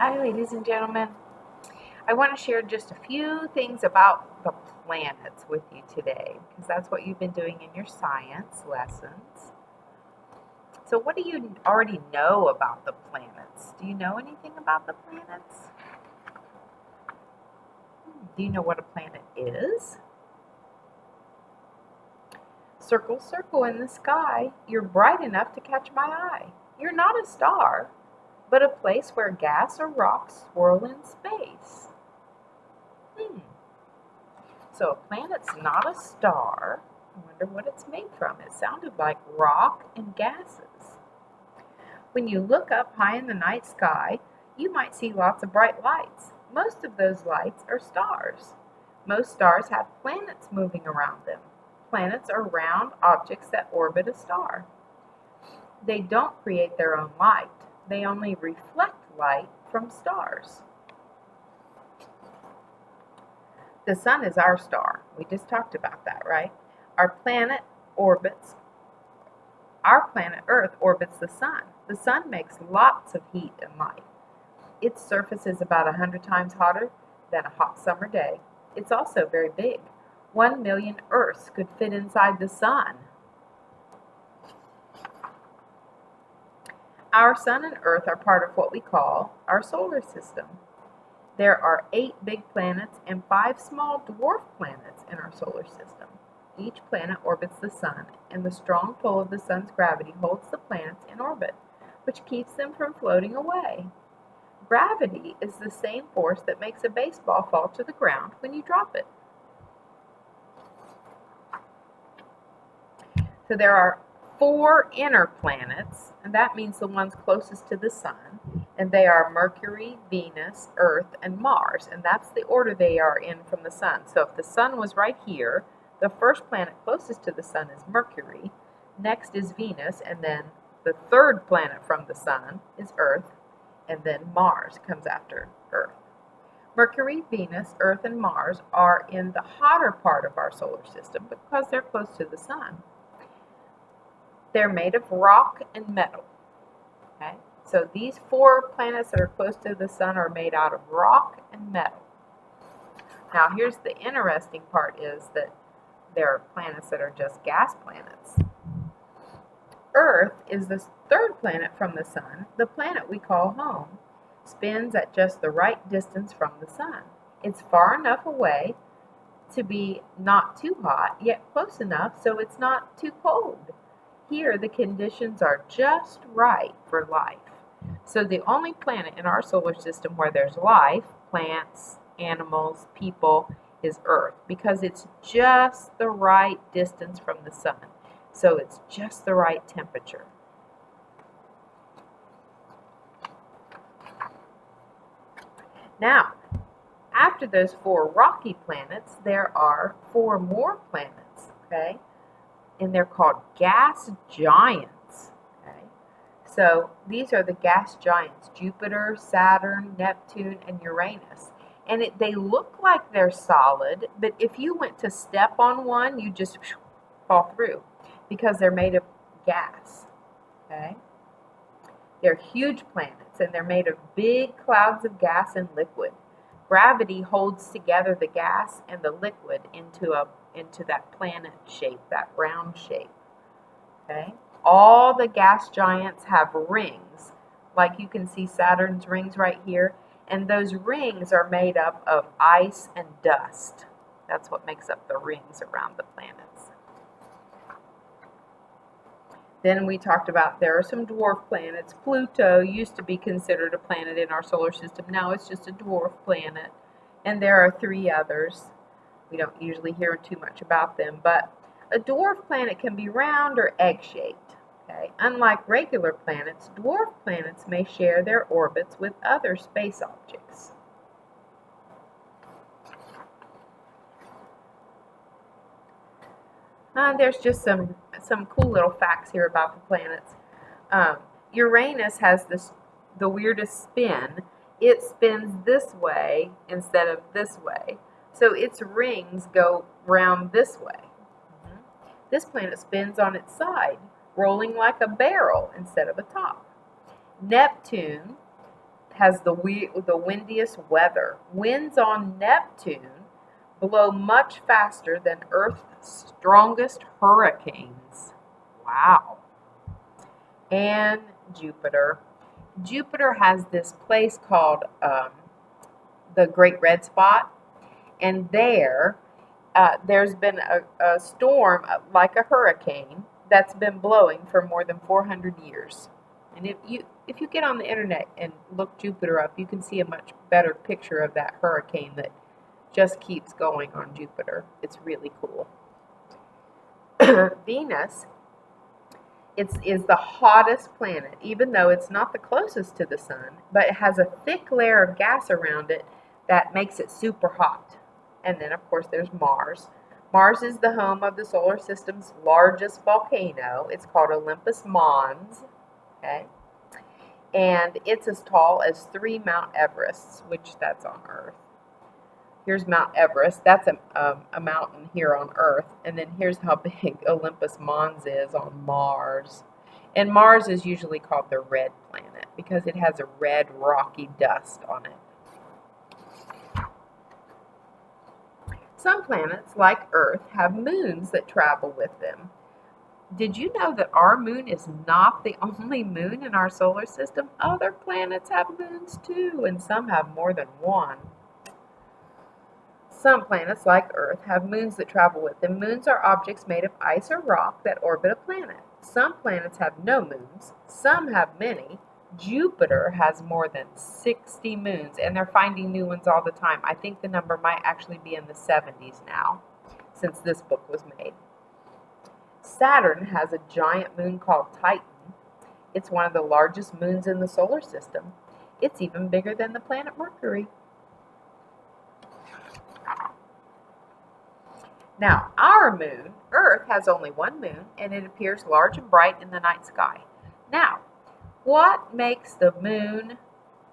Hi, ladies and gentlemen. I want to share just a few things about the planets with you today because that's what you've been doing in your science lessons. So, what do you already know about the planets? Do you know anything about the planets? Do you know what a planet is? Circle, circle in the sky. You're bright enough to catch my eye. You're not a star, but a place where gas or rocks swirl in space. So a planet's not a star. I wonder what it's made from. It sounded like rock and gases. When you look up high in the night sky, you might see lots of bright lights. Most of those lights are stars. Most stars have planets moving around them. Planets are round objects that orbit a star. They don't create their own light. They only reflect light from stars. The sun is our star. We just talked about that, right? Our planet Earth orbits the sun. The sun makes lots of heat and light. Its surface is about 100 times hotter than a hot summer day. It's also very big. 1 million Earths could fit inside the sun. Our sun and Earth are part of what we call our solar system. There are 8 big planets and 5 small dwarf planets in our solar system. Each planet orbits the sun, and the strong pull of the sun's gravity holds the planets in orbit, which keeps them from floating away. Gravity is the same force that makes a baseball fall to the ground when you drop it. So there are 4 inner planets, and that means the ones closest to the sun, and they are Mercury, Venus, Earth, and Mars, and that's the order they are in from the sun. So if the sun was right here, the first planet closest to the sun is Mercury, next is Venus, and then the third planet from the sun is Earth, and then Mars comes after Earth. Mercury, Venus, Earth, and Mars are in the hotter part of our solar system because they're close to the sun. They're made of rock and metal. Okay? So these 4 planets that are close to the sun are made out of rock and metal. Now here's the interesting part is that there are planets that are just gas planets. Earth is the third planet from the sun. The planet we call home spins at just the right distance from the sun. It's far enough away to be not too hot, yet close enough so it's not too cold. Here, the conditions are just right for life. So the only planet in our solar system where there's life, plants, animals, people, is Earth, because it's just the right distance from the sun. So it's just the right temperature. Now, after those 4 rocky planets, there are 4 more planets, okay? And they're called gas giants. Okay? So these are the gas giants: Jupiter, Saturn, Neptune, and Uranus. And they look like they're solid, but if you went to step on one, you just fall through because they're made of gas. Okay? They're huge planets, and they're made of big clouds of gas and liquid. Gravity holds together the gas and the liquid into that planet shape, that round shape. Okay? All the gas giants have rings, like you can see Saturn's rings right here, and those rings are made up of ice and dust. That's what makes up the rings around the planets. Then we talked about there are some dwarf planets. Pluto used to be considered a planet in our solar system. Now it's just a dwarf planet. And there are 3 others. We don't usually hear too much about them, but a dwarf planet can be round or egg-shaped. Okay? Unlike regular planets, dwarf planets may share their orbits with other space objects. There's just some cool little facts here about the planets. Uranus has the weirdest spin. It spins this way instead of this way. So its rings go round this way. This planet spins on its side, rolling like a barrel instead of a top. Neptune has the windiest weather. Winds on Neptune blow much faster than Earth's strongest hurricanes. Wow. And Jupiter. Jupiter has this place called the Great Red Spot, and there's been a storm like a hurricane that's been blowing for more than 400 years. And if you get on the internet and look Jupiter up, you can see a much better picture of that hurricane that just keeps going on Jupiter. It's really cool. Venus is the hottest planet, even though it's not the closest to the sun, but it has a thick layer of gas around it that makes it super hot. And then, of course, there's Mars. Mars is the home of the solar system's largest volcano. It's called Olympus Mons. Okay? And it's as tall as 3 Mount Everests, which that's on Earth. Here's Mount Everest. That's a mountain here on Earth. And then here's how big Olympus Mons is on Mars. And Mars is usually called the red planet because it has a red rocky dust on it. Some planets, like Earth, have moons that travel with them. Did you know that our moon is not the only moon in our solar system? Other planets have moons too, and some have more than one. Some planets, like Earth, have moons that travel with them. Moons are objects made of ice or rock that orbit a planet. Some planets have no moons. Some have many. Jupiter has more than 60 moons, and they're finding new ones all the time. I think the number might actually be in the 70s now, since this book was made. Saturn has a giant moon called Titan. It's one of the largest moons in the solar system. It's even bigger than the planet Mercury. Now, our moon, Earth, has only one moon, and it appears large and bright in the night sky. Now, what makes the moon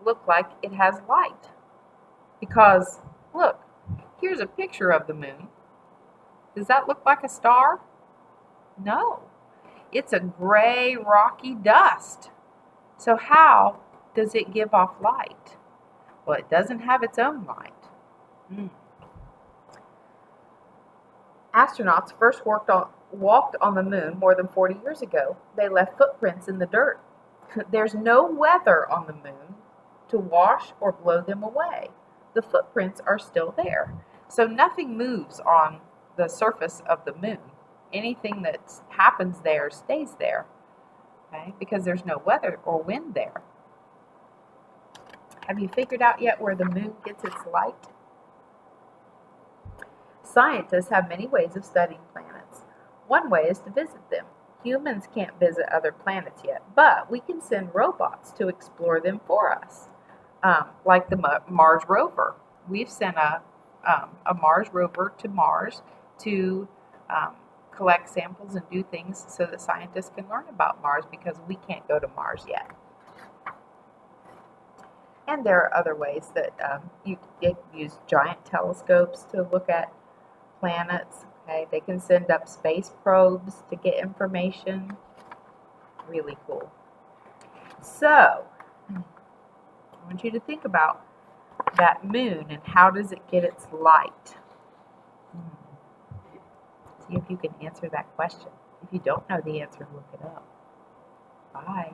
look like it has light? Because, look, here's a picture of the moon. Does that look like a star? No. It's a gray, rocky dust. So how does it give off light? Well, it doesn't have its own light. Astronauts first walked on the moon more than 40 years ago. They left footprints in the dirt. There's no weather on the moon to wash or blow them away. The footprints are still there. So nothing moves on the surface of the moon. Anything that happens there stays there, okay? Because there's no weather or wind there. Have you figured out yet where the moon gets its light? Scientists have many ways of studying planets. One way is to visit them. Humans can't visit other planets yet, but we can send robots to explore them for us, like the Mars rover. We've sent a Mars rover to Mars to collect samples and do things so that scientists can learn about Mars because we can't go to Mars yet. And there are other ways that you can use giant telescopes to look at planets. Okay, they can send up space probes to get information. Really cool. So, I want you to think about that moon and how does it get its light? See if you can answer that question. If you don't know the answer, look it up. Bye.